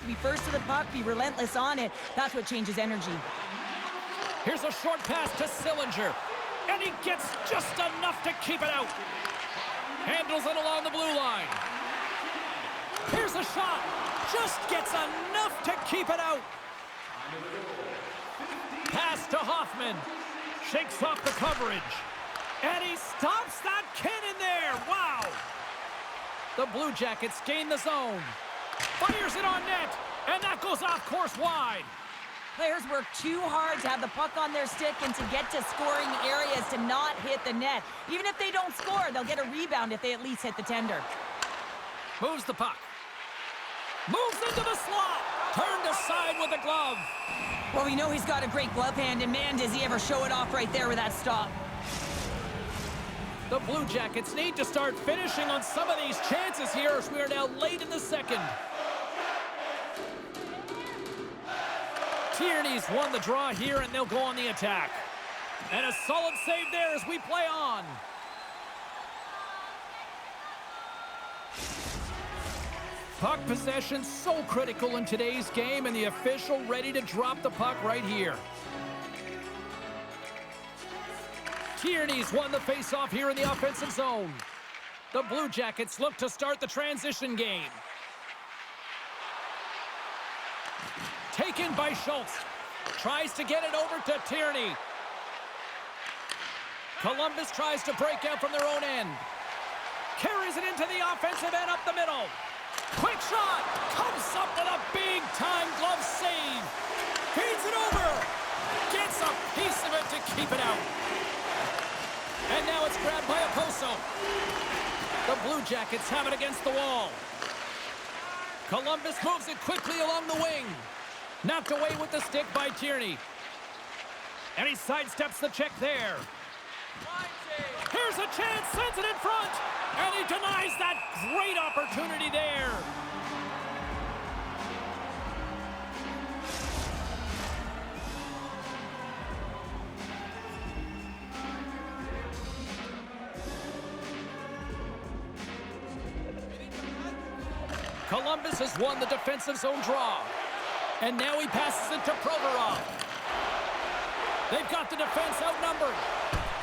to be first to the puck, be relentless on it. That's what changes energy. Here's a short pass to Sillinger. And he gets just enough to keep it out. Handles it along the blue line. Here's a shot. Just gets enough to keep it out. Pass to Hoffman. Shakes off the coverage. And he stops that cannon there. Wow. The Blue Jackets gain the zone. Fires it on net. And that goes off course wide. Players work too hard to have the puck on their stick and to get to scoring areas to not hit the net. Even if they don't score, they'll get a rebound if they at least hit the tender. Moves the puck. Moves into the slot. Turned aside with the glove. Well, we know he's got a great glove hand, and man, does he ever show it off right there with that stop. The Blue Jackets need to start finishing on some of these chances here as we are now late in the second. Tierney's won the draw here, and they'll go on the attack. And a solid save there as we play on. Puck possession so critical in today's game, and the official ready to drop the puck right here. Tierney's won the faceoff here in the offensive zone. The Blue Jackets look to start the transition game. Taken by Schultz. Tries to get it over to Tierney. Columbus tries to break out from their own end. Carries it into the offensive end up the middle. Quick shot. Comes up with a big-time glove save. Feeds it over. Gets a piece of it to keep it out. And now it's grabbed by Oposo. The Blue Jackets have it against the wall. Columbus moves it quickly along the wing. Knocked away with the stick by Tierney. And he sidesteps the check there. Here's a chance, sends it in front. And he denies that great opportunity there. Columbus has won the defensive zone draw. And now he passes it to Provorov. They've got the defense outnumbered.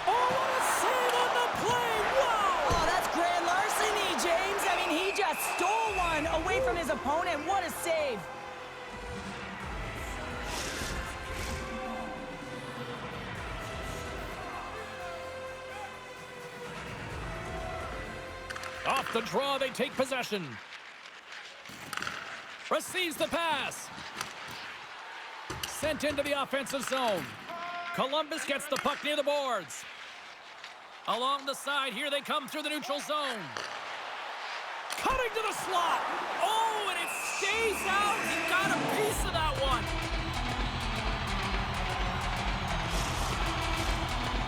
Oh, what a save on the play! Wow! Oh, that's grand larceny, James. I mean, he just stole one away from his opponent. What a save. Off the draw, they take possession. Receives the pass. Sent into the offensive zone. Columbus gets the puck near the boards. Along the side, here they come through the neutral zone. Cutting to the slot. Oh, and it stays out. He got a piece of that one.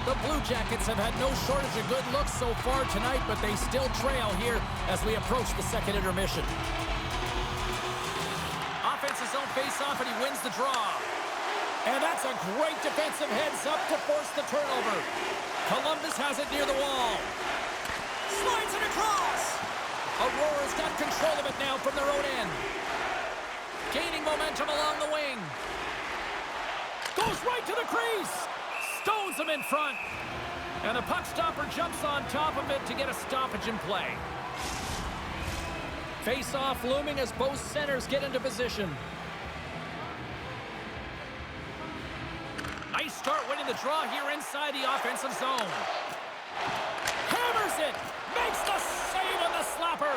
The Blue Jackets have had no shortage of good looks so far tonight, but they still trail here as we approach the second intermission. Offensive zone face-off, and he wins the draw. And that's a great defensive heads-up to force the turnover. Columbus has it near the wall. Slides it across. Aurora's got control of it now from their own end. Gaining momentum along the wing. Goes right to the crease. Stones him in front. And the puck stopper jumps on top of it to get a stoppage in play. Face-off looming as both centers get into position. Nice start winning the draw here inside the offensive zone. Hammers it. Makes the save on the slapper.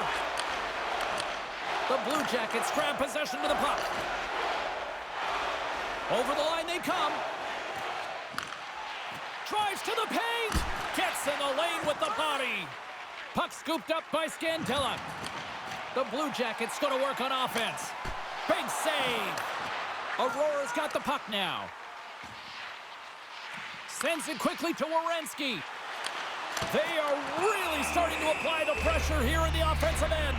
The Blue Jackets grab possession to the puck. Over the line they come. Drives to the paint. Gets in the lane with the body. Puck scooped up by Scandella. The Blue Jackets going to work on offense. Big save. Aurora's got the puck now. Sends it quickly to Werenski. They are really starting to apply the pressure here in the offensive end.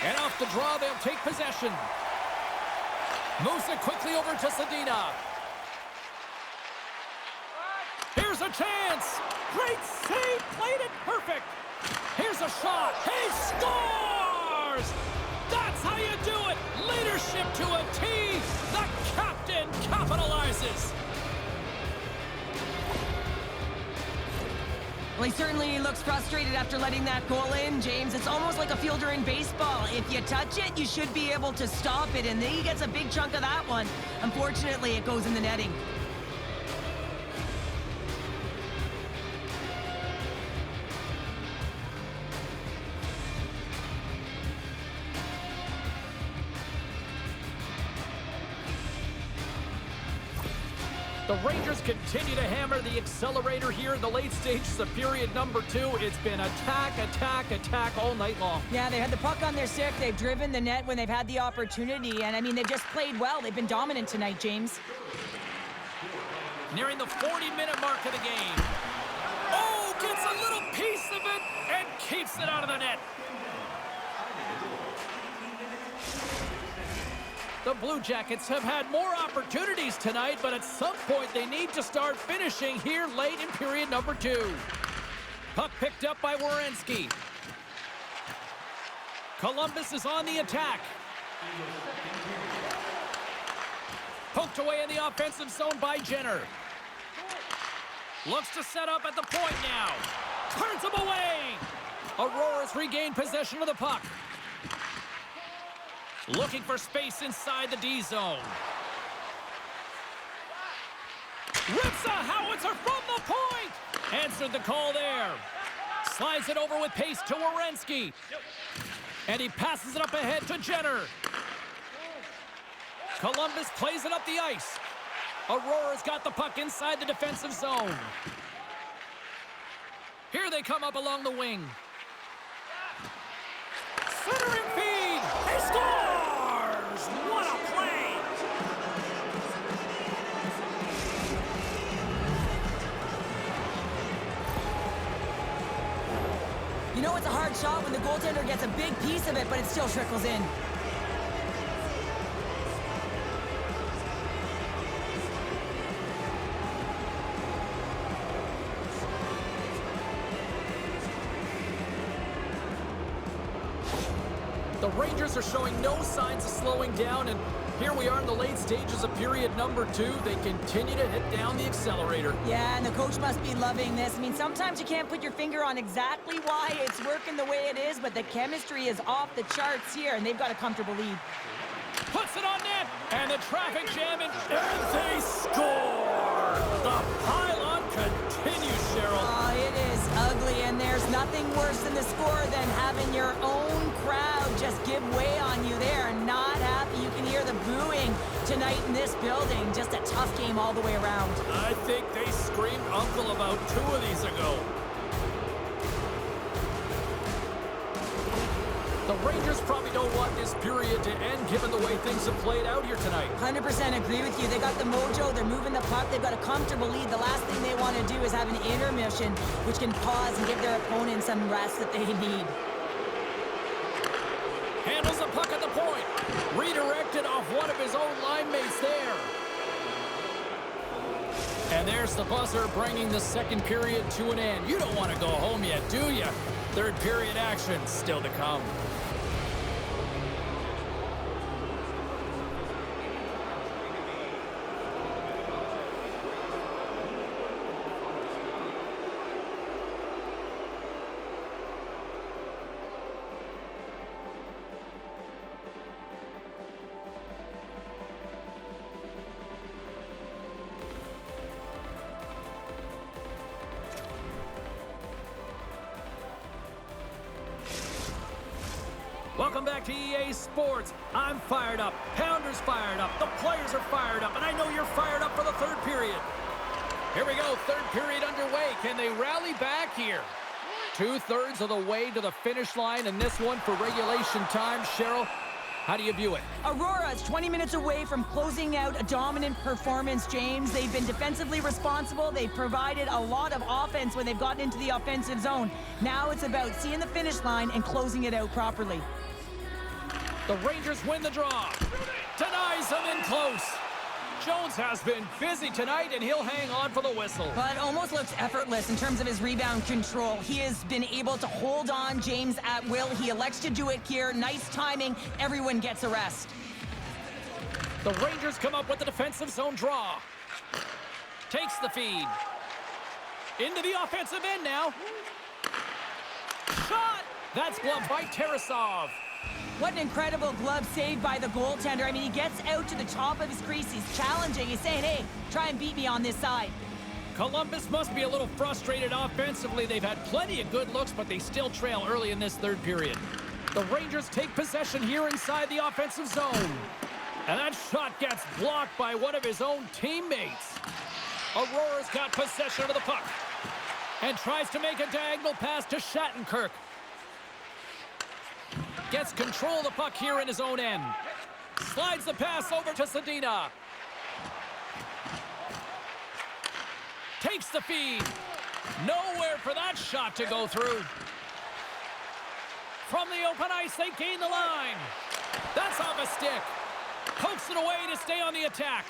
And off the draw, they'll take possession. Moves it quickly over to Zadina. a chance. Great save. Played it perfect. Here's a shot. He scores! That's how you do it. Leadership to a T. The captain capitalizes. Well, he certainly looks frustrated after letting that goal in, James. It's almost like a fielder in baseball. If you touch it, you should be able to stop it, and he gets a big chunk of that one. Unfortunately, it goes in the netting. The Rangers continue to hammer the accelerator here in the late stages of period number 2. It's been attack, attack, attack all night long. Yeah, they had the puck on their stick. They've driven the net when they've had the opportunity. And, I mean, they've just played well. They've been dominant tonight, James. Nearing the 40-minute mark of the game. Oh, gets a little piece of it and keeps it out of the net. The Blue Jackets have had more opportunities tonight, but at some point they need to start finishing here late in period number 2. Puck picked up by Werenski. Columbus is on the attack. Poked away in the offensive zone by Jenner. Looks to set up at the point now. Turns him away. Aurora's regained possession of the puck. Looking for space inside the D zone. Rips a howitzer from the point. Answered the call there. Slides it over with pace to Werenski. And he passes it up ahead to Jenner. Columbus plays it up the ice. Aurora's got the puck inside the defensive zone. Here they come up along the wing. Centering feed. He scores! What a play! You know it's a hard shot when the goaltender gets a big piece of it, but it still trickles in. The Rangers are showing no signs of slowing down, and here we are in the late stages of period number 2. They continue to hit down the accelerator. Yeah, and the coach must be loving this. I mean, sometimes you can't put your finger on exactly why it's working the way it is, but the chemistry is off the charts here, and they've got a comfortable lead. Puts it on net, and the traffic jam, and they score! The pylon continues, Cheryl. Oh, it is ugly, and there's nothing worse than the score than having your own crowd just give way on you. They are not happy. You can hear the booing tonight in this building. Just a tough game all the way around. I think they screamed uncle about 2 of these ago. The Rangers probably don't want this period to end given the way things have played out here tonight. 100% agree with you. They got the mojo. They're moving the puck. They've got a comfortable lead. The last thing they want to do is have an intermission, which can pause and give their opponent some rest that they need. Handles the puck at the point. Redirected off one of his own line mates there. And there's the buzzer bringing the second period to an end. You don't want to go home yet, do you? Third period action still to come. Welcome back to EA Sports. I'm fired up. Pounder's fired up. The players are fired up. And I know you're fired up for the third period. Here we go. Third period underway. Can they rally back here? 2/3 of the way to the finish line in this one for regulation time. Cheryl, how do you view it? Aurora is 20 minutes away from closing out a dominant performance, James. They've been defensively responsible. They've provided a lot of offense when they've gotten into the offensive zone. Now it's about seeing the finish line and closing it out properly. The Rangers win the draw. Denies them in close. Jones has been busy tonight, and he'll hang on for the whistle. But almost looks effortless in terms of his rebound control. He has been able to hold on James at will. He elects to do it here. Nice timing. Everyone gets a rest. The Rangers come up with the defensive zone draw. Takes the feed. Into the offensive end now. Shot! That's gloved by Tarasov. What an incredible glove save by the goaltender. I mean, he gets out to the top of his crease. He's challenging. He's saying, hey, try and beat me on this side. Columbus must be a little frustrated offensively. They've had plenty of good looks, but they still trail early in this third period. The Rangers take possession here inside the offensive zone. And that shot gets blocked by one of his own teammates. Aurora's got possession of the puck and tries to make a diagonal pass to Shattenkirk. Gets control of the puck here in his own end. Slides the pass over to Zadina. Takes the feed. Nowhere for that shot to go through. From the open ice, they gain the line. That's off a stick. Pokes it away to stay on the attack.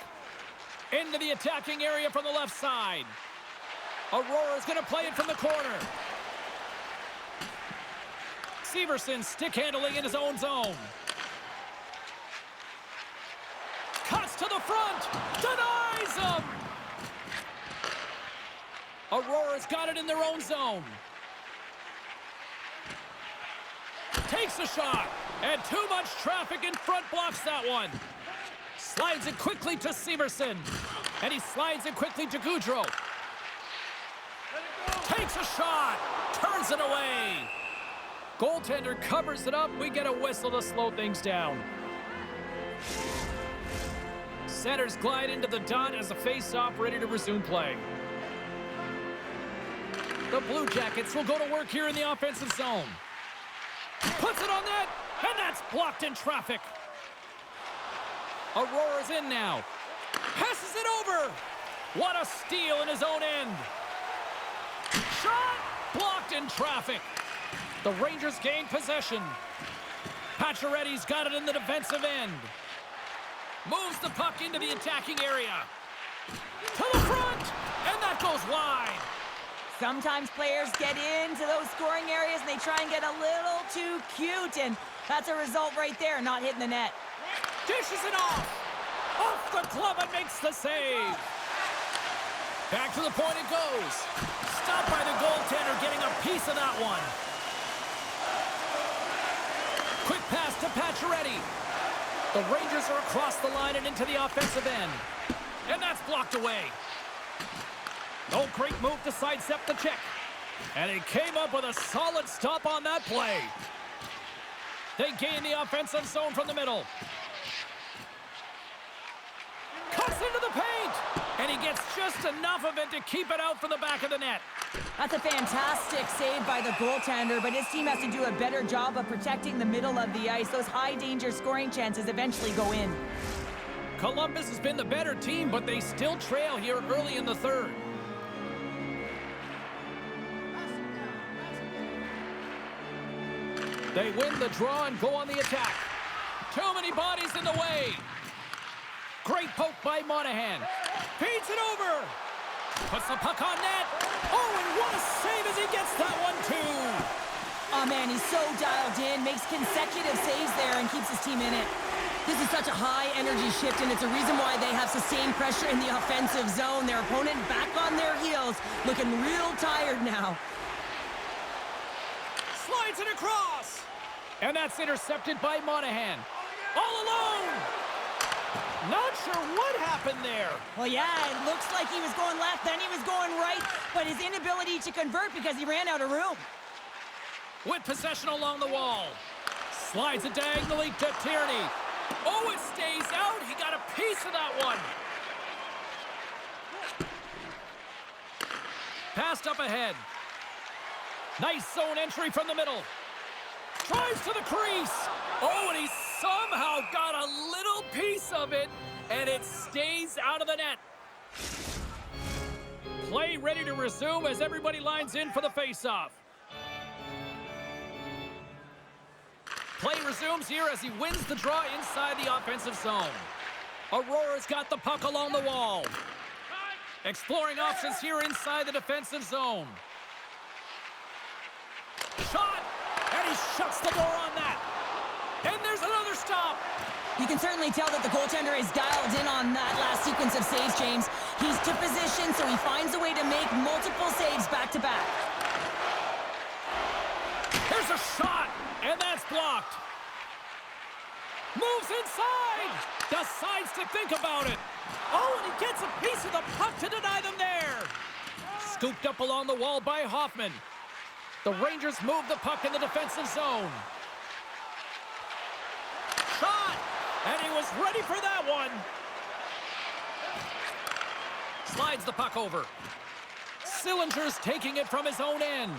Into the attacking area from the left side. Aurora's going to play it from the corner. Severson stick handling in his own zone. Cuts to the front. Denies him. Aurora's got it in their own zone. Takes a shot. And too much traffic in front blocks that one. Slides it quickly to Severson. And he slides it quickly to Gaudreau. Takes a shot. Turns it away. Goaltender covers it up. We get a whistle to slow things down. Centers glide into the dot as the face-off ready to resume play. The Blue Jackets will go to work here in the offensive zone. Puts it on net, and that's blocked in traffic. Aurora's in now. Passes it over. What a steal in his own end. Shot blocked in traffic. The Rangers gain possession. Pacioretty's got it in the defensive end. Moves the puck into the attacking area. To the front, and that goes wide. Sometimes players get into those scoring areas and they try and get a little too cute, and that's a result right there, not hitting the net. Dishes it off. Off the glove and makes the save. Back to the point it goes. Stopped by the goaltender, getting a piece of that one. Quick pass to Pacioretty. The Rangers are across the line and into the offensive end. And that's blocked away. Oh, great move to sidestep the check. And he came up with a solid stop on that play. They gain the offensive zone from the middle. Cuts into the paint. And he gets just enough of it to keep it out from the back of the net. That's a fantastic save by the goaltender, but his team has to do a better job of protecting the middle of the ice. Those high-danger scoring chances eventually go in. Columbus has been the better team, but they still trail here early in the third. They win the draw and go on the attack. Too many bodies in the way. Great poke by Monahan. Feeds it over. Puts the puck on net. Oh, and what a save as he gets that one, too. Oh, man, he's so dialed in, makes consecutive saves there and keeps his team in it. This is such a high-energy shift, and it's a reason why they have sustained pressure in the offensive zone. Their opponent back on their heels, looking real tired now. Slides it across. And that's intercepted by Monahan. All alone. Not sure what happened there. Well, yeah, it looks like he was going left, then he was going right, but his inability to convert because he ran out of room. With possession along the wall. Slides it diagonally to Tierney. Oh, it stays out. He got a piece of that one. Passed up ahead. Nice zone entry from the middle. Tries to the crease. Oh, and he somehow got a little piece of it, and it stays out of the net. Play ready to resume as everybody lines in for the faceoff. Play resumes here as he wins the draw inside the offensive zone. Aurora's got the puck along the wall. Exploring options here inside the defensive zone. Shot! And he shuts the door on that. And there's another stop. You can certainly tell that the goaltender is dialed in on that last sequence of saves, James. He's to position, so he finds a way to make multiple saves back-to-back. Here's a shot, and that's blocked. Moves inside. Decides to think about it. Oh, and he gets a piece of the puck to deny them there. Scooped up along the wall by Hoffman. The Rangers move the puck in the defensive zone. Shot! And he was ready for that one. Slides the puck over. Sillinger's taking it from his own end.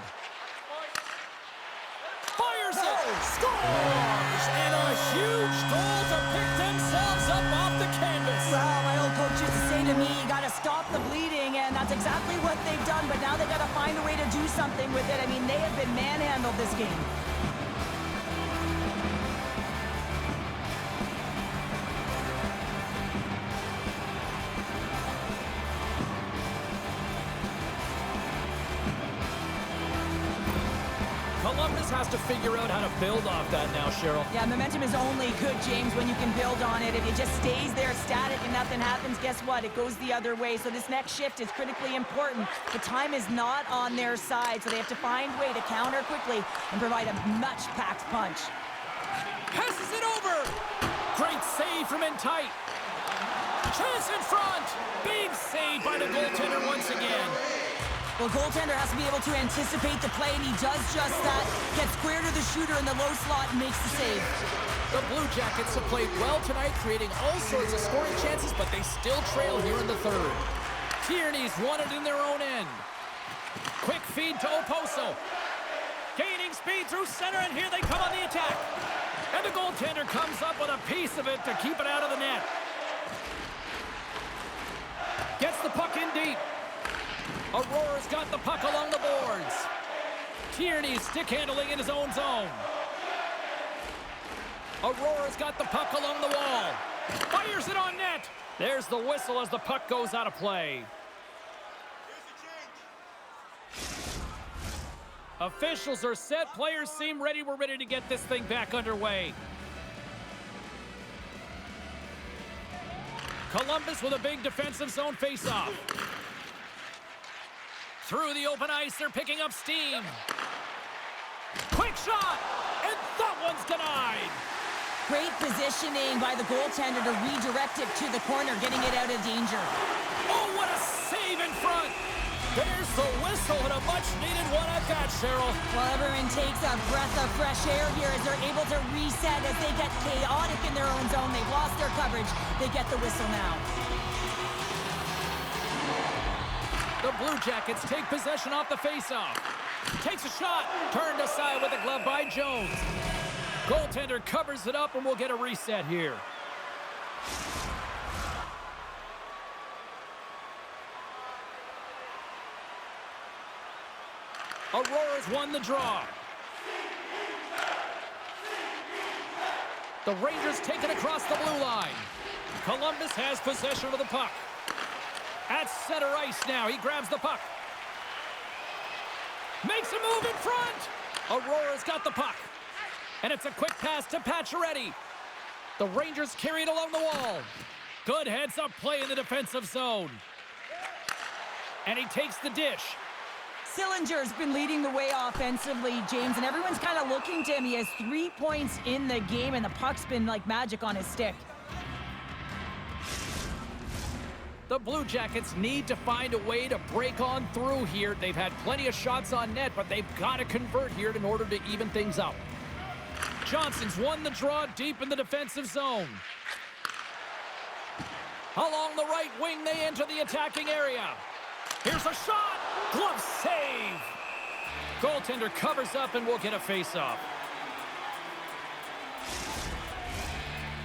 Fires it! Scores! And a huge goal to pick themselves up off the canvas. Well, my old coach used to say to me, you got to stop the bleeding, and that's exactly what they've done, but now they got to find a way to do something with it. I mean, they have been manhandled this game. Columbus has to figure out how to build off that now, Cheryl. Yeah, momentum is only good, James, when you can build on it. If it just stays there static and nothing happens, guess what? It goes the other way. So this next shift is critically important. The time is not on their side, so they have to find a way to counter quickly and provide a much-packed punch. Passes it over. Great save from in tight. Chance in front. Big save by the goaltender once again. Well, goaltender has to be able to anticipate the play, and he does just that. Gets square to the shooter in the low slot and makes the save. The Blue Jackets have played well tonight, creating all sorts of scoring chances, but they still trail here in the third. Tierney's won it in their own end. Quick feed to Oposo. Gaining speed through center, and here they come on the attack. And the goaltender comes up with a piece of it to keep it out of the net. Gets the puck in deep. Aurora's got the puck along the boards. Tierney stick handling in his own zone. Aurora's got the puck along the wall. Fires it on net. There's the whistle as the puck goes out of play. Officials are set. Players seem ready. We're ready to get this thing back underway. Columbus with a big defensive zone faceoff. Through the open ice, they're picking up steam. Quick shot, and that one's denied. Great positioning by the goaltender to redirect it to the corner, getting it out of danger. Oh, what a save in front. There's the whistle and a much-needed one at that, Cheryl. Well, everyone takes a breath of fresh air here as they're able to reset as they get chaotic in their own zone. They've lost their coverage. They get the whistle now. The Blue Jackets take possession off the faceoff. Takes a shot. Turned aside with a glove by Jones. Goaltender covers it up, and we'll get a reset here. Aurora's won the draw. The Rangers take it across the blue line. Columbus has possession of the puck. At center ice now, he grabs the puck. Makes a move in front. Aurora's got the puck. And it's a quick pass to Pacioretty. The Rangers carry it along the wall. Good heads-up play in the defensive zone. And he takes the dish. Sillinger's been leading the way offensively, James, and everyone's kind of looking to him. He has 3 points in the game, and the puck's been like magic on his stick. The Blue Jackets need to find a way to break on through here. They've had plenty of shots on net, but they've got to convert here in order to even things up. Johnson's won the draw deep in the defensive zone. Along the right wing, they enter the attacking area. Here's a shot. Glove save. Goaltender covers up, and we'll get a face-off.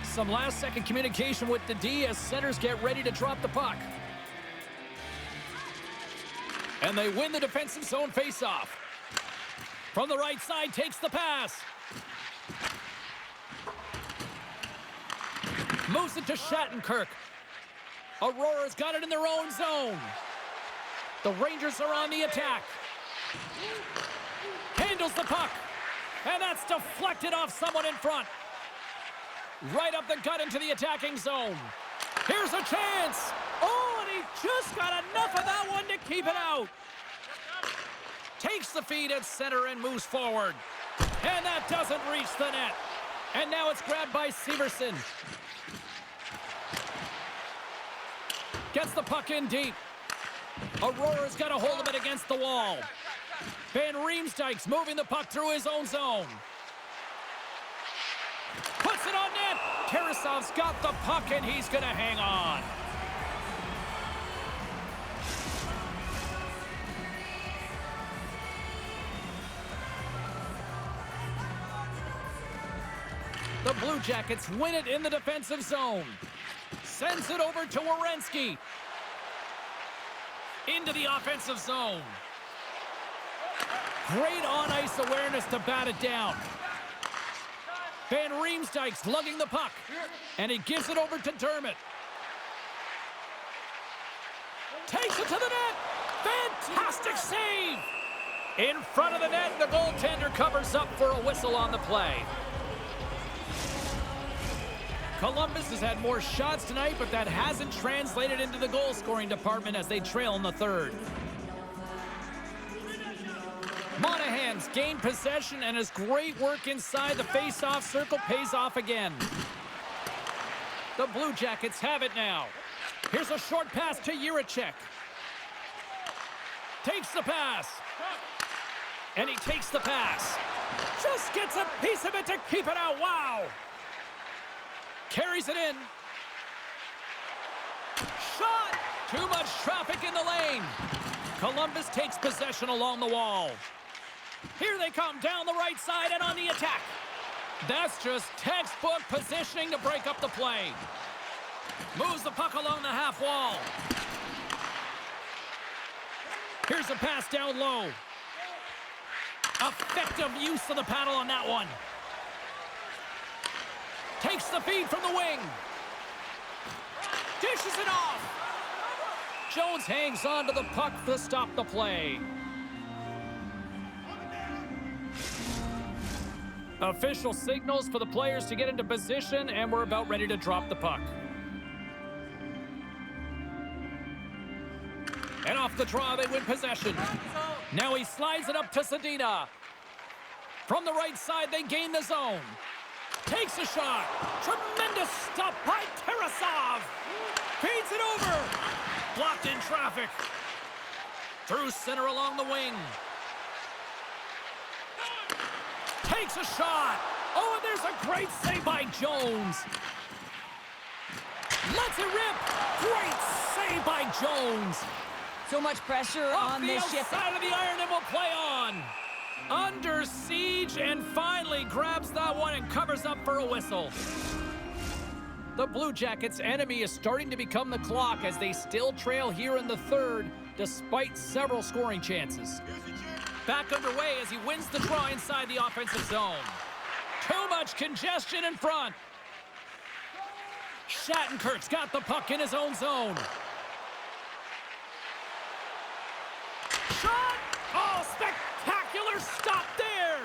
Some last-second communication with the D as centers get ready to drop the puck. And they win the defensive zone face-off. From the right side, takes the pass. Moves it to Shattenkirk. Aurora's got it in their own zone. The Rangers are on the attack. Handles the puck. And that's deflected off someone in front. Right up the gut into the attacking zone. Here's a chance. Oh, and he just got enough of that one to keep it out. Takes the feed at center and moves forward. And that doesn't reach the net. And now it's grabbed by Severson. Gets the puck in deep. Aurora's got a hold of it against the wall. Van Riemsdyk's moving the puck through his own zone. Puts it on net. Tarasov's got the puck, and he's going to hang on. The Blue Jackets win it in the defensive zone. Sends it over to Werenski. Into the offensive zone. Great on-ice awareness to bat it down. Van Riemsdyk's lugging the puck. And he gives it over to Dermott. Takes it to the net. Fantastic save. In front of the net, the goaltender covers up for a whistle on the play. Columbus has had more shots tonight, but that hasn't translated into the goal-scoring department as they trail in the third. Monahan's gained possession, and his great work inside the face-off circle pays off again. The Blue Jackets have it now. Here's a short pass to Jiricek. Takes the pass. And he takes the pass. Just gets a piece of it to keep it out. Wow! Carries it in. Shot! Too much traffic in the lane. Columbus takes possession along the wall. Here they come down the right side and on the attack. That's just textbook positioning to break up the play. Moves the puck along the half wall. Here's a pass down low. Effective use of the paddle on that one. Takes the feed from the wing. Dishes it off. Jones hangs on to the puck to stop the play. Official signals for the players to get into position, and we're about ready to drop the puck. And off the draw, they win possession. Now he slides it up to Zadina. From the right side, they gain the zone. Takes a shot. Tremendous stop by Tarasov. Feeds it over. Blocked in traffic. Through center along the wing. Takes a shot. Oh, and there's a great save by Jones. Lets it rip. Great save by Jones. So much pressure on this shift. Off the outside of the iron, and will play on. Under siege, and finally grabs that one and covers up for a whistle. The Blue Jackets' enemy is starting to become the clock as they still trail here in the third, despite several scoring chances. Back underway as he wins the draw inside the offensive zone. Too much congestion in front. Shattenkirk's got the puck in his own zone. Shot! Oh, spectacular stop there!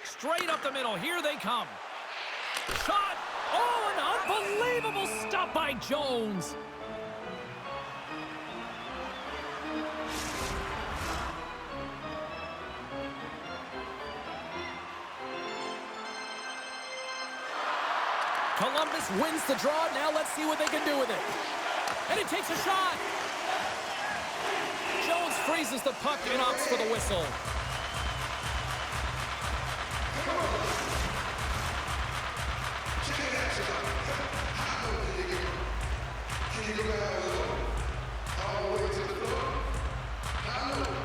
Straight up the middle, here they come. Shot! Oh, an unbelievable stop by Jones. Columbus wins the draw. Now let's see what they can do with it. And he takes a shot. Jones freezes the puck and opts for the whistle.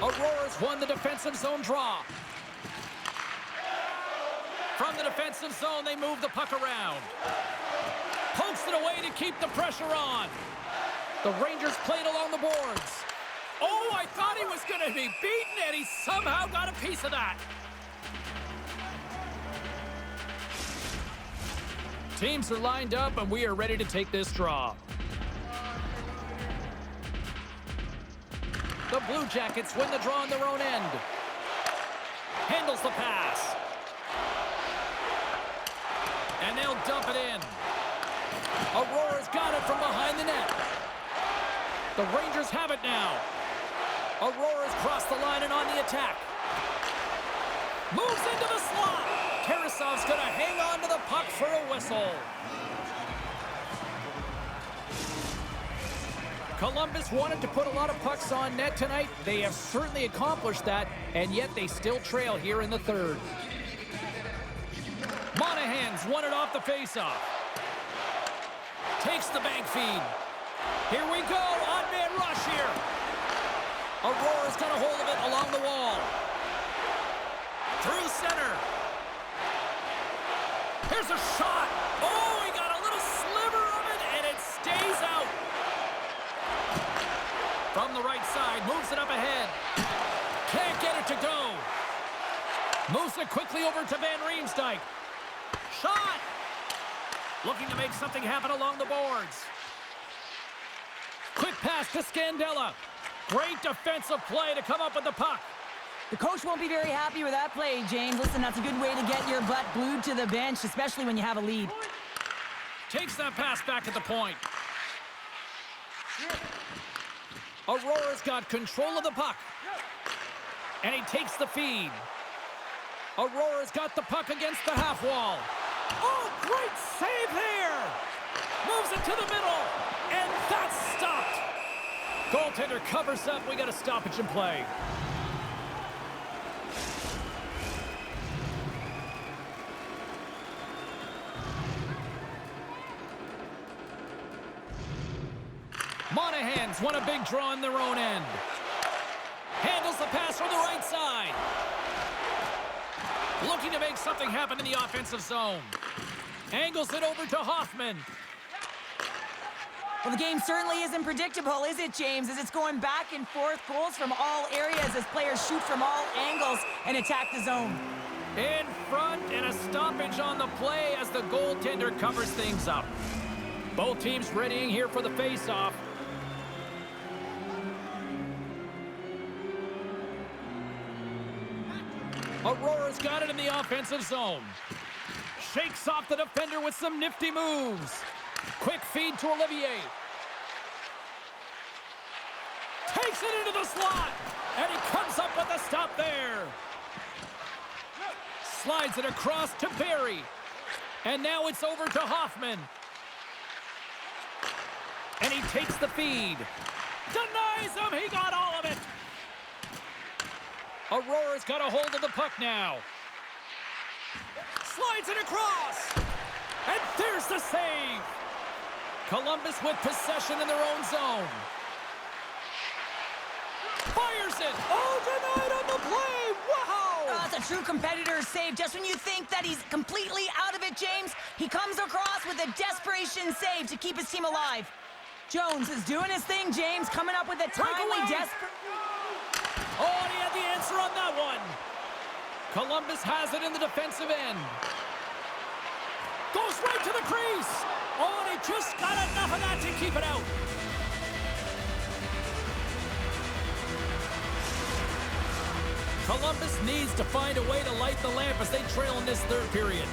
Aurora's won the defensive zone draw. From the defensive zone, they move the puck around. Pokes it away to keep the pressure on. The Rangers played along the boards. Oh, I thought he was going to be beaten, and he somehow got a piece of that. Teams are lined up, and we are ready to take this draw. The Blue Jackets win the draw on their own end. Handles the pass. And they'll dump it in. Aurora's got it from behind the net. The Rangers have it now. Aurora's crossed the line and on the attack. Moves into the slot. Tarasov's going to hang on to the puck for a whistle. Columbus wanted to put a lot of pucks on net tonight. They have certainly accomplished that, and yet they still trail here in the third. Monahan's won it off the faceoff. Takes the bank feed. Here we go, on-man rush here. Aurora's got a hold of it along the wall. Through center. Here's a shot. Oh, he got a little sliver of it, and it stays out. From the right side, moves it up ahead. Can't get it to go. Moves it quickly over to Van Riemsdyk. Shot! Looking to make something happen along the boards. Quick pass to Scandella. Great defensive play to come up with the puck. The coach won't be very happy with that play, James. Listen, that's a good way to get your butt glued to the bench, especially when you have a lead. Takes that pass back at the point. Aurora's got control of the puck. And he takes the feed. Aurora's got the puck against the half wall. Oh, great save there! Moves it to the middle, and that's stopped. Goaltender covers up. We got a stoppage in play. Monahan's won a big draw on their own end. Handles the pass from the right side. Looking to make something happen in the offensive zone. Angles it over to Hoffman. Well, the game certainly isn't predictable, is it, James? As it's going back and forth, goals from all areas as players shoot from all angles and attack the zone. In front, and a stoppage on the play as the goaltender covers things up. Both teams readying here for the face-off. Aurora's got it in the offensive zone. Shakes off the defender with some nifty moves. Quick feed to Olivier. Takes it into the slot. And he comes up with a stop there. Slides it across to Barry. And now it's over to Hoffman. And he takes the feed. Denies him. He got all of it. Aurora's got a hold of the puck now. Slides it across. And there's the save. Columbus with possession in their own zone. Fires it. Oh, denied on the play. Wow. That's a true competitor's save. Just when you think that he's completely out of it, James, he comes across with a desperation save to keep his team alive. Jones is doing his thing, James, coming up with a timely desperate... Oh, and he had the answer on that one. Columbus has it in the defensive end. Goes right to the crease. Oh, and he just got enough of that to keep it out. Columbus needs to find a way to light the lamp as they trail in this third period.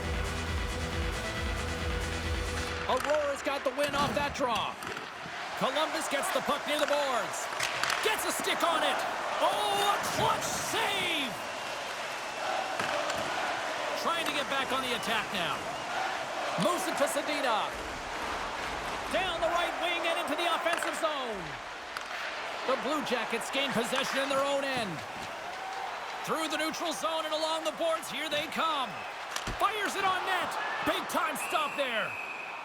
Aurora's got the win off that draw. Columbus gets the puck near the boards. Gets a stick on it. Oh, a clutch save! Trying to get back on the attack now. Moves it to Sedina. Down the right wing and into the offensive zone. The Blue Jackets gain possession in their own end. Through the neutral zone and along the boards, here they come. Fires it on net. Big time stop there.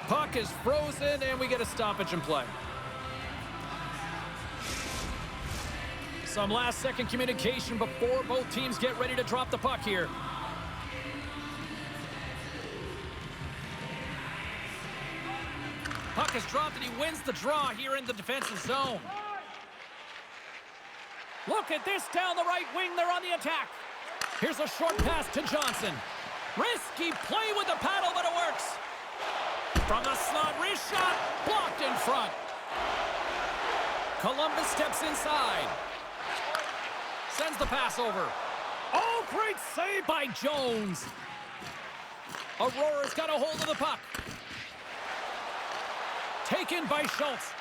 Puck is frozen and we get a stoppage in play. Some last-second communication before both teams get ready to drop the puck here. Puck is dropped and he wins the draw here in the defensive zone. Look at this down the right wing. They're on the attack. Here's a short pass to Johnson. Risky play with the paddle, but it works. From the slot, wrist shot, blocked in front. Columbus steps inside. Sends the pass over. Oh, great save by Jones. Aurora's got a hold of the puck. Taken by Schultz.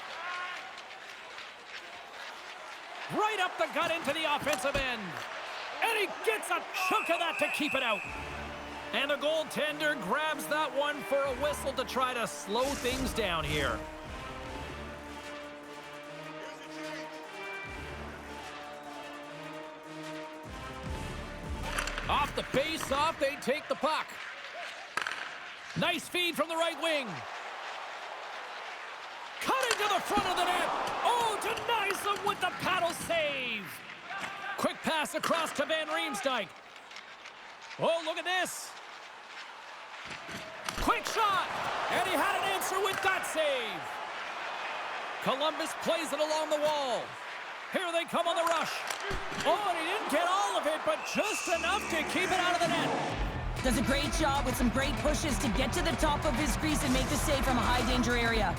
Right up the gut into the offensive end. And he gets a chunk of that to keep it out. And the goaltender grabs that one for a whistle to try to slow things down here. Off the face-off, they take the puck. Nice feed from the right wing. Cutting to the front of the net. Oh, denies them with the paddle save. Quick pass across to Van Riemsdyk. Oh, look at this. Quick shot. And he had an answer with that save. Columbus plays it along the wall. Here they come on the rush. Oh, and he didn't get all of it, but just enough to keep it out of the net. Does a great job with some great pushes to get to the top of his crease and make the save from a high-danger area.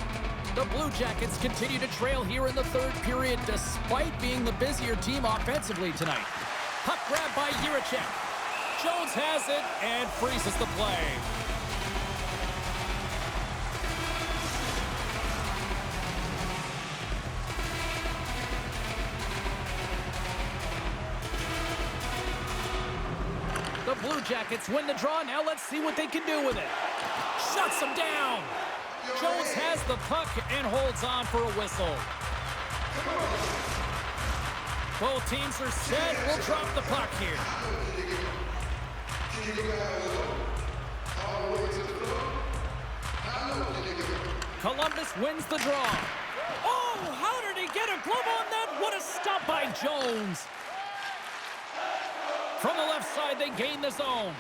The Blue Jackets continue to trail here in the third period despite being the busier team offensively tonight. Puck grab by Jiricek. Jones has it and freezes the play. The Blue Jackets win the draw. Now let's see what they can do with it. Shuts them down. Jones has the puck and holds on for a whistle. Both teams are set. We'll drop the puck here. Columbus wins the draw. Oh, how did he get a glove on that? What a stop by Jones. From the left side, they gain the zone.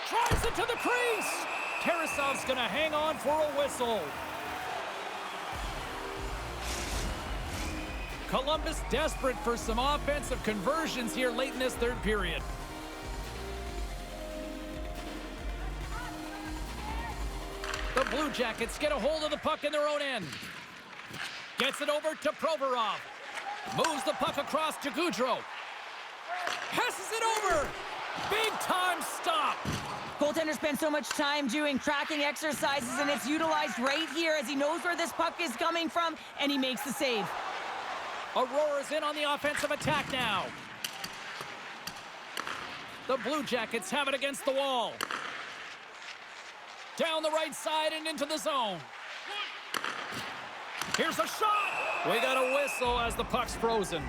Drives it to the crease. Tarasov's going to hang on for a whistle. Columbus desperate for some offensive conversions here late in this third period. The Blue Jackets get a hold of the puck in their own end. Gets it over to Provorov. Moves the puck across to Gaudreau. Passes it over. Big time stop. Goaltender spends so much time doing tracking exercises, and it's utilized right here as he knows where this puck is coming from, and he makes the save. Aurora's in on the offensive attack now. The Blue Jackets have it against the wall. Down the right side and into the zone. Here's a shot. We got a whistle as the puck's frozen.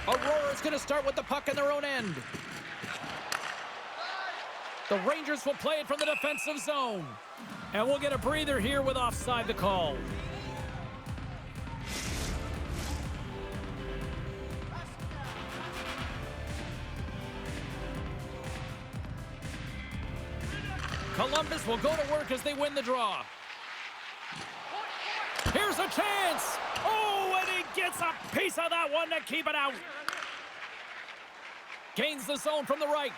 Aurora's going to start with the puck in their own end. The Rangers will play it from the defensive zone. And we'll get a breather here with offside the call. Columbus will go to work as they win the draw. Here's a chance. Oh, and he gets a piece of that one to keep it out. Gains the zone from the right.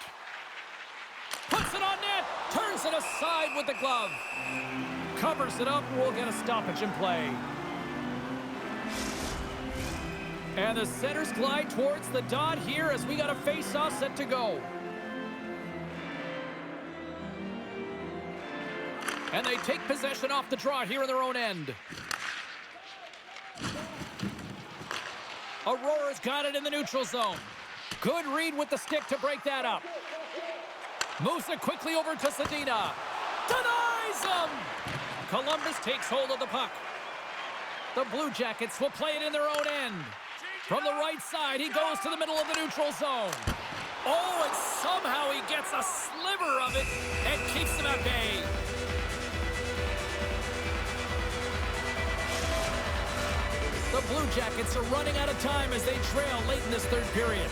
Puts it on net. Turns it aside with the glove. Covers it up. We'll get a stoppage in play. And the centers glide towards the dot here as we got a face-off set to go. And they take possession off the draw here in their own end. Aurora's got it in the neutral zone. Good read with the stick to break that up. Moves it quickly over to Zadina. Denies him! Columbus takes hold of the puck. The Blue Jackets will play it in their own end. From the right side, he goes to the middle of the neutral zone. Oh, and somehow he gets a sliver of it and keeps them at bay. The Blue Jackets are running out of time as they trail late in this third period.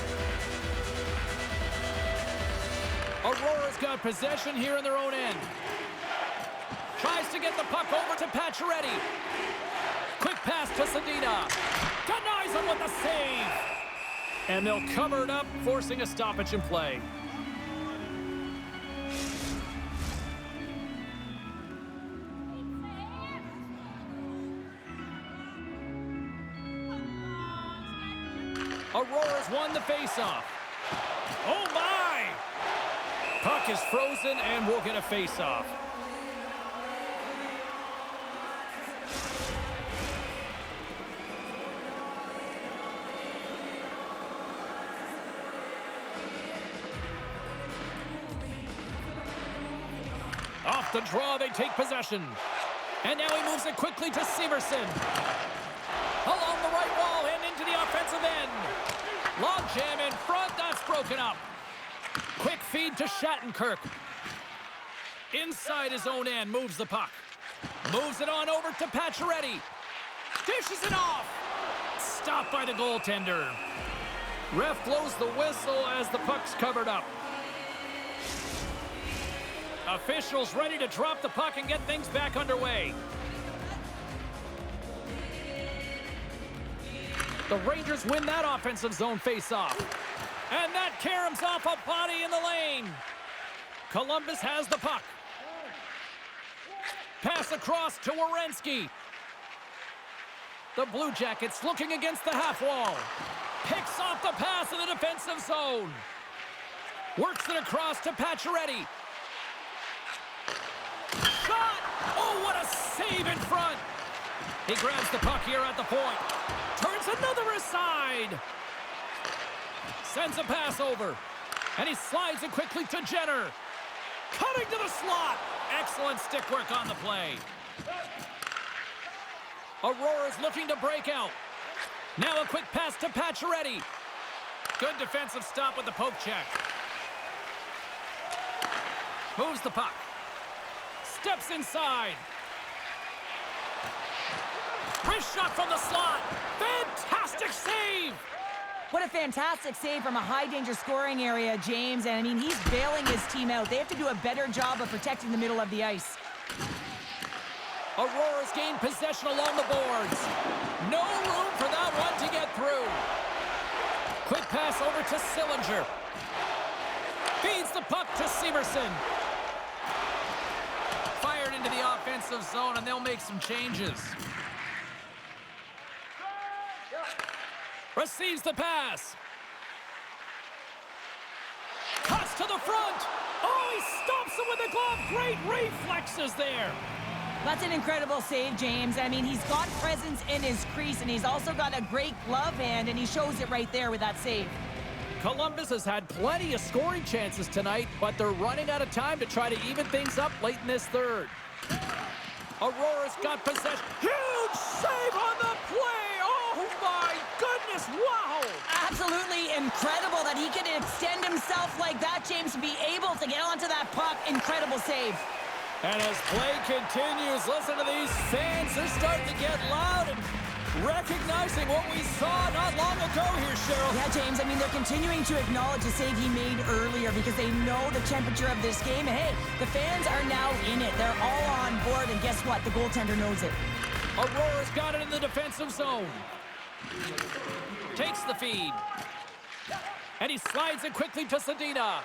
Aurora's got possession here in their own end. Tries to get the puck over to Pacioretty. Quick pass to Zadina. Denies him with a save. And they'll cover it up, forcing a stoppage in play. Aurora's won the faceoff. Oh my! Puck is frozen and we'll get a faceoff. Off the draw, they take possession. And now he moves it quickly to Severson. Along the right wall and into the offensive end. Long jam in front, that's broken up. Quick feed to Shattenkirk. Inside his own end, moves the puck. Moves it on over to Pacioretty. Dishes it off. Stopped by the goaltender. Ref blows the whistle as the puck's covered up. Officials ready to drop the puck and get things back underway. The Rangers win that offensive zone face-off. And that caroms off a body in the lane. Columbus has the puck. Pass across to Werenski. The Blue Jackets looking against the half wall. Picks off the pass in the defensive zone. Works it across to Pacioretty. Shot! Oh, what a save in front! He grabs the puck here at the point. Turns another aside. Sends a pass over. And he slides it quickly to Jenner. Cutting to the slot. Excellent stick work on the play. Aurora's looking to break out. Now a quick pass to Pacioretty. Good defensive stop with the poke check. Moves the puck. Steps inside. Wrist shot from the slot. Fantastic save. What a fantastic save from a high-danger scoring area, James. And, I mean, he's bailing his team out. They have to do a better job of protecting the middle of the ice. Aurora's gained possession along the boards. No room for that one to get through. Quick pass over to Sillinger. Feeds the puck to Severson. Fired into the offensive zone, and they'll make some changes. Receives the pass. Cuts to the front. Oh, he stomps him with a glove. Great reflexes there. That's an incredible save, James. I mean, he's got presence in his crease, and he's also got a great glove hand, and he shows it right there with that save. Columbus has had plenty of scoring chances tonight, but they're running out of time to try to even things up late in this third. Aurora's got possession. Huge save on the play! Oh my goodness, wow! Absolutely incredible that he can extend himself like that, James, to be able to get onto that puck. Incredible save. And as play continues, listen to these fans. They're starting to get loud and recognizing what we saw not long ago here, Cheryl. Yeah, James, I mean, they're continuing to acknowledge the save he made earlier because they know the temperature of this game. And hey, the fans are now in it. They're all on board, and guess what? The goaltender knows it. Aurora's got it in the defensive zone. Takes the feed. And he slides it quickly to Zadina.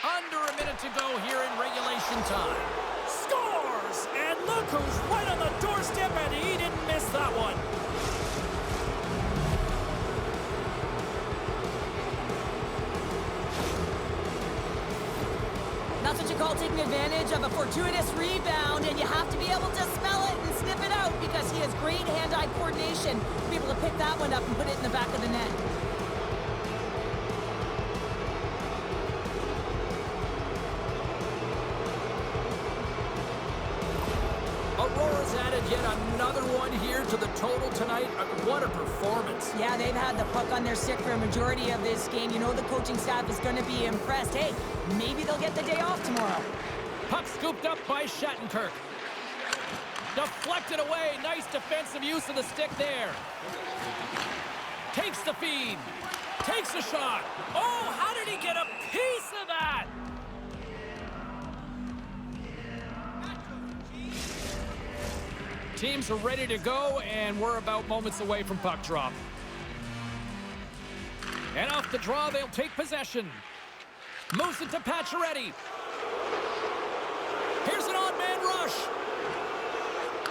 Under a minute to go here in regulation time. Scores! And look who's right on the doorstep, and he didn't miss that one. That's what you call taking advantage of a fortuitous rebound, and you have to be able to smell it and sniff it out because he has great hand-eye coordination to be able to pick that one up and put it in the back of the net. Aurora's added yet another one here to the total tonight. What a performance. Yeah, they've had the puck on their stick for a majority of this game. You know the coaching staff is going to be impressed. Hey, maybe they'll get the day off tomorrow. Puck scooped up by Shattenkirk. Deflected away. Nice defensive use of the stick there. Takes the feed. Takes a shot. Oh, how did he get a piece of that? teams are ready to go, and we're about moments away from puck drop. And off the draw, they'll take possession. Moves it to Pacioretty. Here's an on-man rush.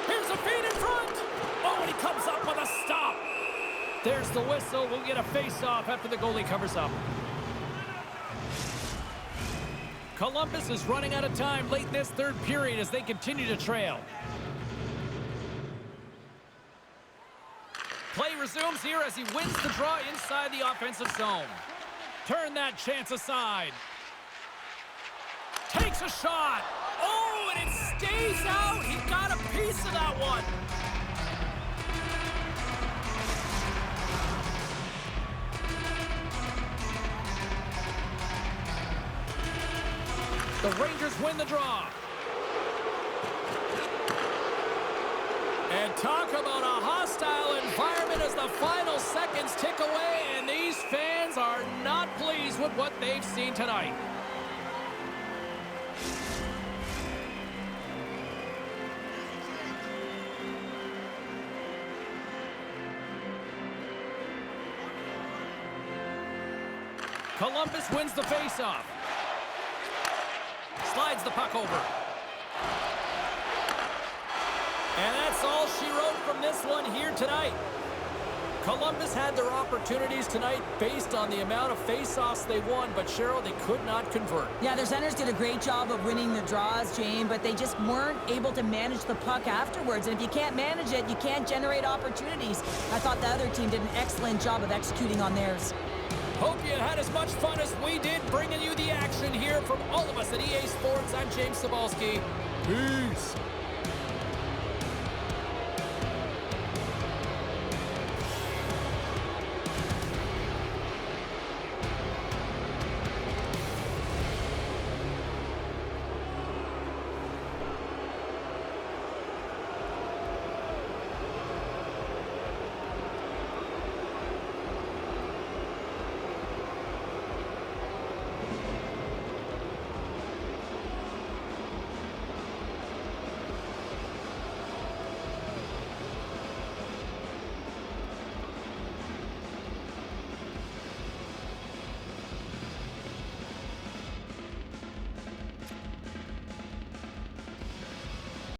Here's a feed in front. Oh, and he comes up with a stop. There's the whistle. We'll get a face-off after the goalie covers up. Columbus is running out of time late in this third period as they continue to trail. Play resumes here as he wins the draw inside the offensive zone. Turn that chance aside. Takes a shot. Oh, and it stays out. He got a piece of that one. The Rangers win the draw. And talk about a hostile environment as the final seconds tick away, and these fans are not pleased with what they've seen tonight. Columbus wins the faceoff. Slides the puck over. And that's all she wrote from this one here tonight. Columbus had their opportunities tonight based on the amount of face-offs they won, but Cheryl, they could not convert. Yeah, their centers did a great job of winning the draws, James, but they just weren't able to manage the puck afterwards. And if you can't manage it, you can't generate opportunities. I thought the other team did an excellent job of executing on theirs. Hope you had as much fun as we did bringing you the action here from all of us at EA Sports. I'm James Cybulski. Peace.